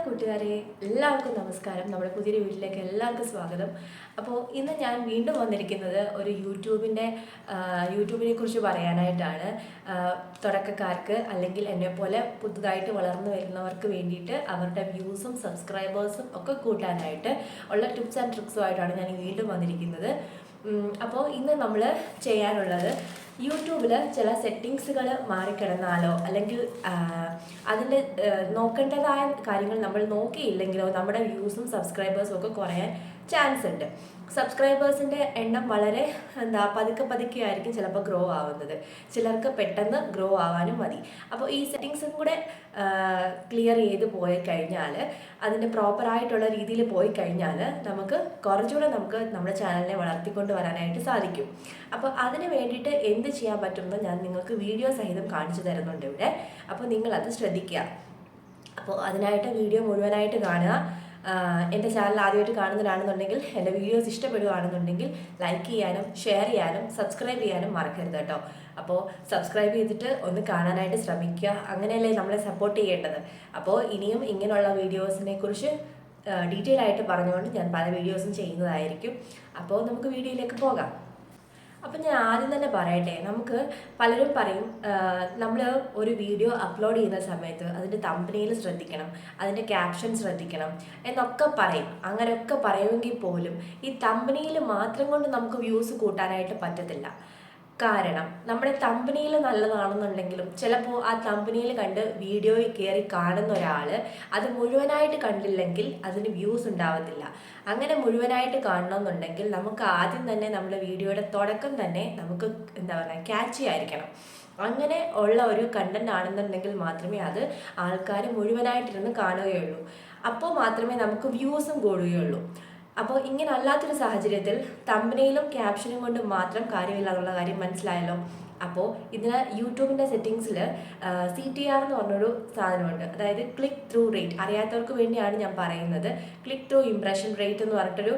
കൂട്ടുകാരെ എല്ലാവർക്കും നമസ്കാരം. നമ്മുടെ പുതിയൊരു വീട്ടിലേക്ക് എല്ലാവർക്കും സ്വാഗതം. അപ്പോൾ ഇന്ന് ഞാൻ വീണ്ടും വന്നിരിക്കുന്നത് ഒരു യൂട്യൂബിനെ കുറിച്ച് പറയാനായിട്ടാണ്. തുടക്കക്കാർക്ക് അല്ലെങ്കിൽ എന്നെപ്പോലെ പുതുതായിട്ട് വളർന്നു വരുന്നവർക്ക് വേണ്ടിയിട്ട് അവരുടെ വ്യൂസും സബ്സ്ക്രൈബേഴ്സും ഒക്കെ കൂട്ടാനായിട്ട് ഉള്ള ടിപ്സ് ആൻഡ് ട്രിക്സുമായിട്ടാണ് ഞാൻ വീണ്ടും വന്നിരിക്കുന്നത്. അപ്പോൾ ഇന്ന് നമ്മൾ ചെയ്യാനുള്ളത് യൂട്യൂബിൽ ചില സെറ്റിങ്സുകൾ മാറിക്കിടന്നാലോ അല്ലെങ്കിൽ അതിൻ്റെ നോക്കേണ്ടതായ കാര്യങ്ങൾ നമ്മൾ നോക്കിയില്ലെങ്കിലോ നമ്മുടെ വ്യൂസും സബ്സ്ക്രൈബേഴ്സും ഒക്കെ കുറയാൻ ചാൻസ് ഉണ്ട്. സബ്സ്ക്രൈബേഴ്സിൻ്റെ എണ്ണം വളരെ പതുക്കെ ആയിരിക്കും ചിലപ്പോൾ ഗ്രോ ആവുന്നത്, ചിലർക്ക് പെട്ടെന്ന് ഗ്രോ ആവാനും മതി. അപ്പോൾ ഈ സെറ്റിങ്സും കൂടെ ക്ലിയർ ചെയ്ത് പോയി കഴിഞ്ഞാൽ, അതിൻ്റെ പ്രോപ്പറായിട്ടുള്ള രീതിയിൽ പോയി കഴിഞ്ഞാൽ നമുക്ക് കുറച്ചുകൂടെ നമ്മുടെ ചാനലിനെ വളർത്തിക്കൊണ്ട് വരാനായിട്ട് സാധിക്കും. അപ്പോൾ അതിന് വേണ്ടിയിട്ട് എന്ത് ചെയ്യാൻ പറ്റുമെന്ന് ഞാൻ നിങ്ങൾക്ക് വീഡിയോ സഹിതം കാണിച്ചു തരുന്നുണ്ട് ഇവിടെ. അപ്പോൾ നിങ്ങളത് ശ്രദ്ധിക്കുക. അപ്പോൾ അതിനായിട്ട് വീഡിയോ മുഴുവനായിട്ട് കാണുക. എൻ്റെ ചാനൽ ആദ്യമായിട്ട് കാണുന്നതാണെന്നുണ്ടെങ്കിൽ, എൻ്റെ വീഡിയോസ് ഇഷ്ടപ്പെടുകയാണെന്നുണ്ടെങ്കിൽ ലൈക്ക് ചെയ്യാനും ഷെയർ ചെയ്യാനും സബ്സ്ക്രൈബ് ചെയ്യാനും മറക്കരുത് കേട്ടോ. അപ്പോൾ സബ്സ്ക്രൈബ് ചെയ്തിട്ട് ഒന്ന് കാണാനായിട്ട് ശ്രമിക്കുക. അങ്ങനെയല്ലേ നമ്മളെ സപ്പോർട്ട് ചെയ്യേണ്ടത്. അപ്പോൾ ഇനിയും ഇങ്ങനെയുള്ള വീഡിയോസിനെ കുറിച്ച് ഡീറ്റെയിൽ ആയിട്ട് പറഞ്ഞുകൊണ്ട് ഞാൻ പല വീഡിയോസും ചെയ്യുന്നതായിരിക്കും. അപ്പോൾ നമുക്ക് വീഡിയോയിലേക്ക് പോകാം. അപ്പം ഞാൻ ആദ്യം തന്നെ പറയട്ടെ, നമുക്ക് പലരും പറയും നമ്മൾ ഒരു വീഡിയോ അപ്ലോഡ് ചെയ്യുന്ന സമയത്ത് അതിൻ്റെ തംബ്നെയിൽ ശ്രദ്ധിക്കണം, അതിൻ്റെ ക്യാപ്ഷൻ ശ്രദ്ധിക്കണം എന്നൊക്കെ പറയും. അങ്ങനെയൊക്കെ പറയുമെങ്കിൽ പോലും ഈ തംബ്നെയിൽ മാത്രം കൊണ്ട് നമുക്ക് വ്യൂസ് കൂട്ടാനായിട്ട് പറ്റത്തില്ല. കാരണം നമ്മുടെ തംബ്നെയിൽ നല്ലതാണെന്നുണ്ടെങ്കിലും ചിലപ്പോൾ ആ തംബ്നെയിൽ കണ്ട് വീഡിയോയിൽ കയറി കാണുന്ന ഒരാൾ അത് മുഴുവനായിട്ട് കണ്ടില്ലെങ്കിൽ അതിന് വ്യൂസ് ഉണ്ടാവത്തില്ല. അങ്ങനെ മുഴുവനായിട്ട് കാണണമെന്നുണ്ടെങ്കിൽ നമുക്ക് ആദ്യം തന്നെ നമ്മുടെ വീഡിയോയുടെ തുടക്കം തന്നെ നമുക്ക് ക്യാച്ചി ആയിരിക്കണം. അങ്ങനെ ഉള്ള ഒരു കണ്ടന്റ് ആണെന്നുണ്ടെങ്കിൽ മാത്രമേ അത് ആൾക്കാർ മുഴുവനായിട്ടിരുന്ന് കാണുകയുള്ളൂ. അപ്പോൾ മാത്രമേ നമുക്ക് വ്യൂസും കൂടുകയുള്ളൂ. അപ്പോൾ ഇങ്ങനെ അല്ലാത്തൊരു സാഹചര്യത്തിൽ തംബ്നെയിലും ക്യാപ്ഷനും കൊണ്ട് മാത്രം കാര്യമില്ല എന്നുള്ള കാര്യം മനസ്സിലായല്ലോ. അപ്പോൾ ഇതിന് യൂട്യൂബിൻ്റെ സെറ്റിങ്സിൽ CTR എന്ന് പറഞ്ഞൊരു സാധനമുണ്ട്. അതായത് ക്ലിക്ക് ത്രൂ റേറ്റ്. അറിയാത്തവർക്ക് വേണ്ടിയാണ് ഞാൻ പറയുന്നത്. ക്ലിക്ക് ത്രൂ ഇംപ്രഷൻ റേറ്റ് എന്ന് പറഞ്ഞിട്ടൊരു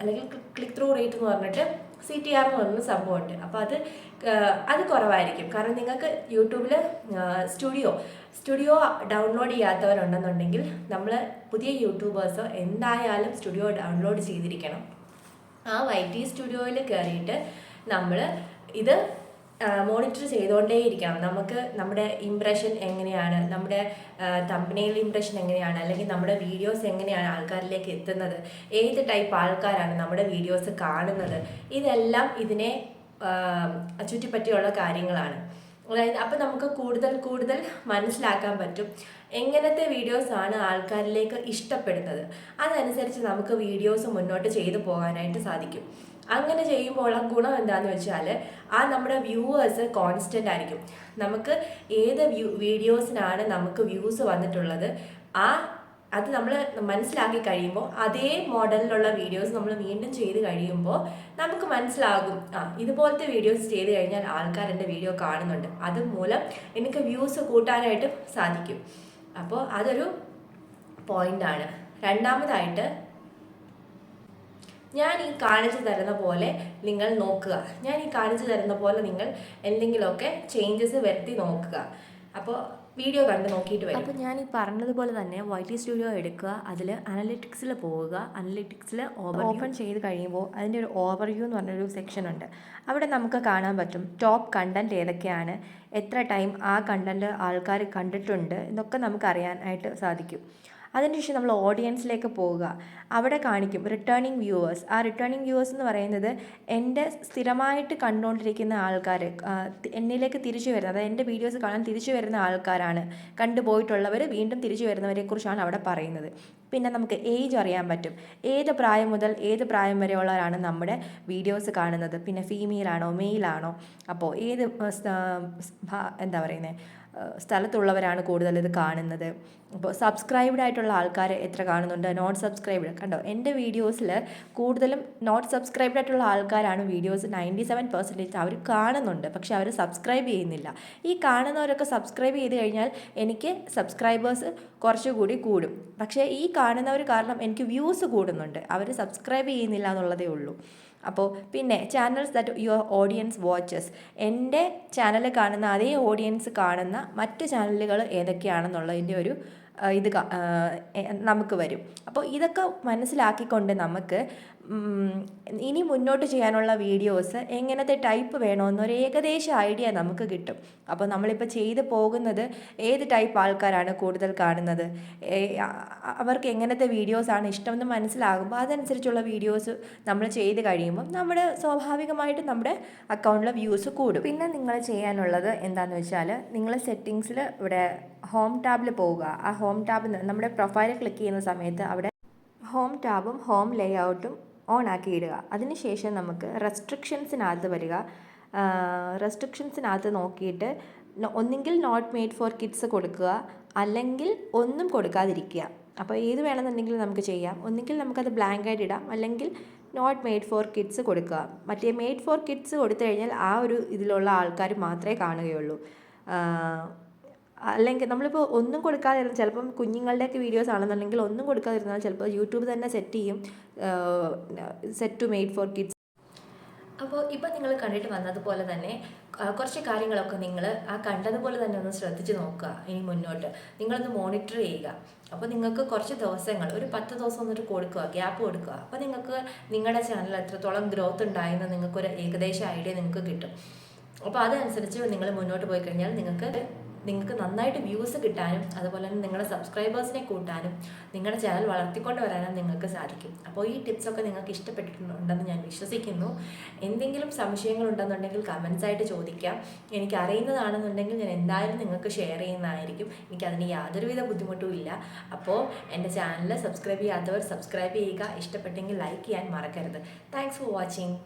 അല്ലെങ്കിൽ ക്ലിക്ക് ത്രൂ റേറ്റ് എന്ന് പറഞ്ഞിട്ട് CTR എന്ന് പറഞ്ഞൊരു സംഭവമുണ്ട്. അപ്പോൾ അത് കുറവായിരിക്കും. കാരണം നിങ്ങൾക്ക് യൂട്യൂബിൽ സ്റ്റുഡിയോ ഡൗൺലോഡ് ചെയ്യാത്തവരുണ്ടെന്നുണ്ടെങ്കിൽ, നമ്മൾ പുതിയ യൂട്യൂബേഴ്സ് എന്തായാലും സ്റ്റുഡിയോ ഡൗൺലോഡ് ചെയ്തിരിക്കണം. ആ YT സ്റ്റുഡിയോയിൽ കയറിയിട്ട് നമ്മൾ ഇത് മോണിറ്റർ ചെയ്തുകൊണ്ടേയിരിക്കണം. നമുക്ക് നമ്മുടെ ഇംപ്രഷൻ എങ്ങനെയാണ്, നമ്മുടെ തംബ്നെയിൽ ഇംപ്രഷൻ എങ്ങനെയാണ്, അല്ലെങ്കിൽ നമ്മുടെ വീഡിയോസ് എങ്ങനെയാണ് ആൾക്കാരിലേക്ക് എത്തുന്നത്, ഏത് ടൈപ്പ് ആൾക്കാരാണ് നമ്മുടെ വീഡിയോസ് കാണുന്നത്, ഇതെല്ലാം ഇതിനെ ചുറ്റിപ്പറ്റിയുള്ള കാര്യങ്ങളാണ്. അതായത് അപ്പം നമുക്ക് കൂടുതൽ മനസ്സിലാക്കാൻ പറ്റും എങ്ങനത്തെ വീഡിയോസാണ് ആൾക്കാരിലേക്ക് ഇഷ്ടപ്പെടുന്നത്. അതനുസരിച്ച് നമുക്ക് വീഡിയോസ് മുന്നോട്ട് ചെയ്തു പോകാനായിട്ട് സാധിക്കും. അങ്ങനെ ചെയ്യുമ്പോൾ ഗുണം എന്താണെന്ന് വെച്ചാൽ, നമ്മുടെ വ്യൂവേഴ്സ് കോൺസ്റ്റൻ്റ് ആയിരിക്കും. നമുക്ക് ഏത് വീഡിയോസിനാണ് നമുക്ക് വ്യൂസ് വന്നിട്ടുള്ളത്, അത് നമ്മൾ മനസ്സിലാക്കി കഴിയുമ്പോൾ അതേ മോഡലിലുള്ള വീഡിയോസ് നമ്മൾ വീണ്ടും ചെയ്ത് കഴിയുമ്പോൾ നമുക്ക് മനസ്സിലാകും, ഇതുപോലത്തെ വീഡിയോസ് ചെയ്ത് കഴിഞ്ഞാൽ ആൾക്കാർ എൻ്റെ വീഡിയോ കാണുന്നുണ്ട്, അതുമൂലം എനിക്ക് വ്യൂസ് കൂട്ടാനായിട്ട് സാധിക്കും. അപ്പോൾ അതൊരു പോയിൻ്റാണ്. രണ്ടാമതായിട്ട്, ഞാൻ ഈ കാണിച്ചു തരുന്ന പോലെ നിങ്ങൾ നോക്കുക. ഞാൻ ഈ കാണിച്ചു തരുന്ന പോലെ നിങ്ങൾ എന്തെങ്കിലുമൊക്കെ ചേഞ്ചസ് വരുത്തി നോക്കുക. അപ്പോൾ വീഡിയോ കണ്ട് നോക്കിയിട്ട് വരും. അപ്പോൾ ഞാൻ ഈ പറഞ്ഞതുപോലെ തന്നെ YT സ്റ്റുഡിയോ എടുക്കുക, അതിൽ അനലിറ്റിക്സിൽ പോവുക. അനലിറ്റിക്സിൽ ഓപ്പൺ ചെയ്ത് കഴിയുമ്പോൾ അതിൻ്റെ ഒരു ഓവർവ്യൂ എന്ന് പറഞ്ഞൊരു സെക്ഷൻ ഉണ്ട്. അവിടെ നമുക്ക് കാണാൻ പറ്റും ടോപ്പ് കണ്ടൻറ്റ് ഏതൊക്കെയാണ്, എത്ര ടൈം ആ കണ്ടൻറ്റ് ആൾക്കാർ കണ്ടിട്ടുണ്ട് എന്നൊക്കെ നമുക്ക് അറിയാനായിട്ട് സാധിക്കും. അതിനുശേഷം നമ്മൾ ഓഡിയൻസിലേക്ക് പോവുക. അവിടെ കാണിക്കും റിട്ടേണിംഗ് വ്യൂവേഴ്സ്. ആ റിട്ടേണിംഗ് വ്യൂവേഴ്സ് എന്ന് പറയുന്നത് എൻ്റെ സ്ഥിരമായിട്ട് കണ്ടുകൊണ്ടിരിക്കുന്ന ആൾക്കാർ, എന്നിലേക്ക് തിരിച്ചു വരുന്നത്, അതായത് എൻ്റെ വീഡിയോസ് കാണാൻ തിരിച്ചു വരുന്ന ആൾക്കാരാണ്. കണ്ടുപോയിട്ടുള്ളവർ വീണ്ടും തിരിച്ചു വരുന്നവരെ കുറിച്ചാണ് അവിടെ പറയുന്നത്. പിന്നെ നമുക്ക് ഏജ് അറിയാൻ പറ്റും. ഏത് പ്രായം മുതൽ ഏത് പ്രായം വരെയുള്ളവരാണ് നമ്മുടെ വീഡിയോസ് കാണുന്നത്, പിന്നെ ഫീമെയിലാണോ മെയിലാണോ, അപ്പോൾ ഏത് സ്ഥലത്തുള്ളവരാണ് കൂടുതൽ ഇത് കാണുന്നത്. അപ്പോൾ സബ്സ്ക്രൈബ്ഡ് ആയിട്ടുള്ള ആൾക്കാർ എത്ര കാണുന്നുണ്ട്, നോട്ട് സബ്സ്ക്രൈബ്ഡ് കണ്ടോ. എൻ്റെ വീഡിയോസിൽ കൂടുതലും നോട്ട് സബ്സ്ക്രൈബ്ഡ് ആയിട്ടുള്ള ആൾക്കാരാണ് വീഡിയോസ് 97% അവർ കാണുന്നുണ്ട്, പക്ഷെ അവർ സബ്സ്ക്രൈബ് ചെയ്യുന്നില്ല. ഈ കാണുന്നവരൊക്കെ സബ്സ്ക്രൈബ് ചെയ്ത് കഴിഞ്ഞാൽ എനിക്ക് സബ്സ്ക്രൈബേഴ്സ് കുറച്ചുകൂടി കൂടും. പക്ഷേ ഈ കാണുന്നവർ കാരണം എനിക്ക് വ്യൂസ് കൂടുന്നുണ്ട്, അവർ സബ്സ്ക്രൈബ് ചെയ്യുന്നില്ല എന്നുള്ളതേ ഉള്ളൂ. അപ്പോൾ പിന്നെ channels that your audience watches, എൻ്റെ ചാനൽ കാണുന്ന അതേ ഓഡിയൻസ് കാണുന്ന മറ്റ് ചാനലുകൾ ഏതൊക്കെയാണെന്നുള്ളതിൻ്റെ ഒരു നമുക്ക് വരും. അപ്പോൾ ഇതൊക്കെ മനസ്സിലാക്കിക്കൊണ്ട് നമുക്ക് ഇനി മുന്നോട്ട് ചെയ്യാനുള്ള വീഡിയോസ് എങ്ങനത്തെ ടൈപ്പ് വേണമെന്നൊരു ഏകദേശ ഐഡിയ നമുക്ക് കിട്ടും. അപ്പോൾ നമ്മളിപ്പോൾ ചെയ്ത് പോകുന്നത് ഏത് ടൈപ്പ് ആൾക്കാരാണ് കൂടുതൽ കാണുന്നത്, അവർക്ക് എങ്ങനത്തെ വീഡിയോസാണ് ഇഷ്ടമെന്ന് മനസ്സിലാകുമ്പോൾ അതനുസരിച്ചുള്ള വീഡിയോസ് നമ്മൾ ചെയ്ത് കഴിയുമ്പം സ്വാഭാവികമായിട്ടും നമ്മുടെ അക്കൗണ്ടിലെ വ്യൂസ് കൂടും. പിന്നെ നിങ്ങൾ ചെയ്യാനുള്ളത് എന്താണെന്ന് വെച്ചാൽ, നിങ്ങൾ സെറ്റിങ്സിൽ ഇവിടെ ഹോം ടാബിൽ പോവുക. ആ ഹോം ടാബിൽ നമ്മുടെ പ്രൊഫൈൽ ക്ലിക്ക് ചെയ്യുന്ന സമയത്ത് അവിടെ ഹോം ടാബും ഹോം ലേഔട്ടും ഓൺ ആക്കി ഇടുക. അതിനുശേഷം നമുക്ക് റെസ്ട്രിക്ഷൻസിനകത്ത് വരിക. റെസ്ട്രിക്ഷൻസിനകത്ത് നോക്കിയിട്ട് ഒന്നുകിൽ നോട്ട് മെയ്ഡ് ഫോർ കിഡ്സ് കൊടുക്കുക, അല്ലെങ്കിൽ ഒന്നും കൊടുക്കാതിരിക്കുക. അപ്പോൾ ഏത് വേണമെന്നുണ്ടെങ്കിലും നമുക്ക് ചെയ്യാം. ഒന്നുകിൽ നമുക്കത് ബ്ലാങ്ക് ആയിട്ട് ഇടാം, അല്ലെങ്കിൽ നോട്ട് മെയ്ഡ് ഫോർ കിഡ്സ് കൊടുക്കുക. മറ്റേ മെയ്ഡ് ഫോർ കിഡ്സ് കൊടുത്തു കഴിഞ്ഞാൽ ആ ഒരു ഇതിലുള്ള ആൾക്കാർ മാത്രമേ കാണുകയുള്ളൂ. അല്ലെങ്കിൽ നമ്മളിപ്പോൾ ഒന്നും കൊടുക്കാതിരുന്ന, ചിലപ്പം കുഞ്ഞുങ്ങളുടെയൊക്കെ വീഡിയോസ് ആണെന്നുണ്ടെങ്കിൽ ഒന്നും കൊടുക്കാതിരുന്നാൽ ചിലപ്പോൾ യൂട്യൂബ് തന്നെ സെറ്റ് ചെയ്യും set to made for kids. അപ്പോൾ ഇപ്പം നിങ്ങൾ കണ്ടിട്ട് വന്നതുപോലെ തന്നെ കുറച്ച് കാര്യങ്ങളൊക്കെ നിങ്ങൾ ആ കണ്ടതുപോലെ തന്നെ ഒന്ന് ശ്രദ്ധിച്ച് നോക്കുക. ഇനി മുന്നോട്ട് നിങ്ങളൊന്ന് മോണിറ്റർ ചെയ്യുക. അപ്പോൾ നിങ്ങൾക്ക് കുറച്ച് ദിവസങ്ങൾ, ഒരു 10 ദിവസം വന്നിട്ട് കൊടുക്കുക, ഗ്യാപ്പ് കൊടുക്കുക. അപ്പോൾ നിങ്ങൾക്ക് നിങ്ങളുടെ ചാനൽ എത്രത്തോളം ഗ്രോത്ത് ഉണ്ടായെന്ന് നിങ്ങൾക്കൊരു ഏകദേശ ഐഡിയ നിങ്ങൾക്ക് കിട്ടും. അപ്പോൾ അതനുസരിച്ച് നിങ്ങൾ മുന്നോട്ട് പോയി കഴിഞ്ഞാൽ നിങ്ങൾക്ക് നന്നായിട്ട് വ്യൂസ് കിട്ടാനും അതുപോലെ തന്നെ നിങ്ങളുടെ സബ്സ്ക്രൈബേഴ്സിനെ കൂട്ടാനും നിങ്ങളുടെ ചാനൽ വളർത്തിക്കൊണ്ട് വരാനും നിങ്ങൾക്ക് സാധിക്കും. അപ്പോൾ ഈ ടിപ്സൊക്കെ നിങ്ങൾക്ക് ഇഷ്ടപ്പെട്ടിട്ടുണ്ടെന്ന് ഞാൻ വിശ്വസിക്കുന്നു. എന്തെങ്കിലും സംശയങ്ങളുണ്ടെന്നുണ്ടെങ്കിൽ കമൻസ് ആയിട്ട് ചോദിക്കാം. എനിക്ക് അറിയുന്നതാണെന്നുണ്ടെങ്കിൽ ഞാൻ എന്തായാലും നിങ്ങൾക്ക് ഷെയർ ചെയ്യുന്നതായിരിക്കും. എനിക്കതിന് യാതൊരുവിധ ബുദ്ധിമുട്ടും ഇല്ല. അപ്പോൾ എൻ്റെ ചാനൽ സബ്സ്ക്രൈബ് ചെയ്യാത്തവർ സബ്സ്ക്രൈബ് ചെയ്യുക. ഇഷ്ടപ്പെട്ടെങ്കിൽ ലൈക്ക് ചെയ്യാൻ മറക്കരുത്. Thanks for watching.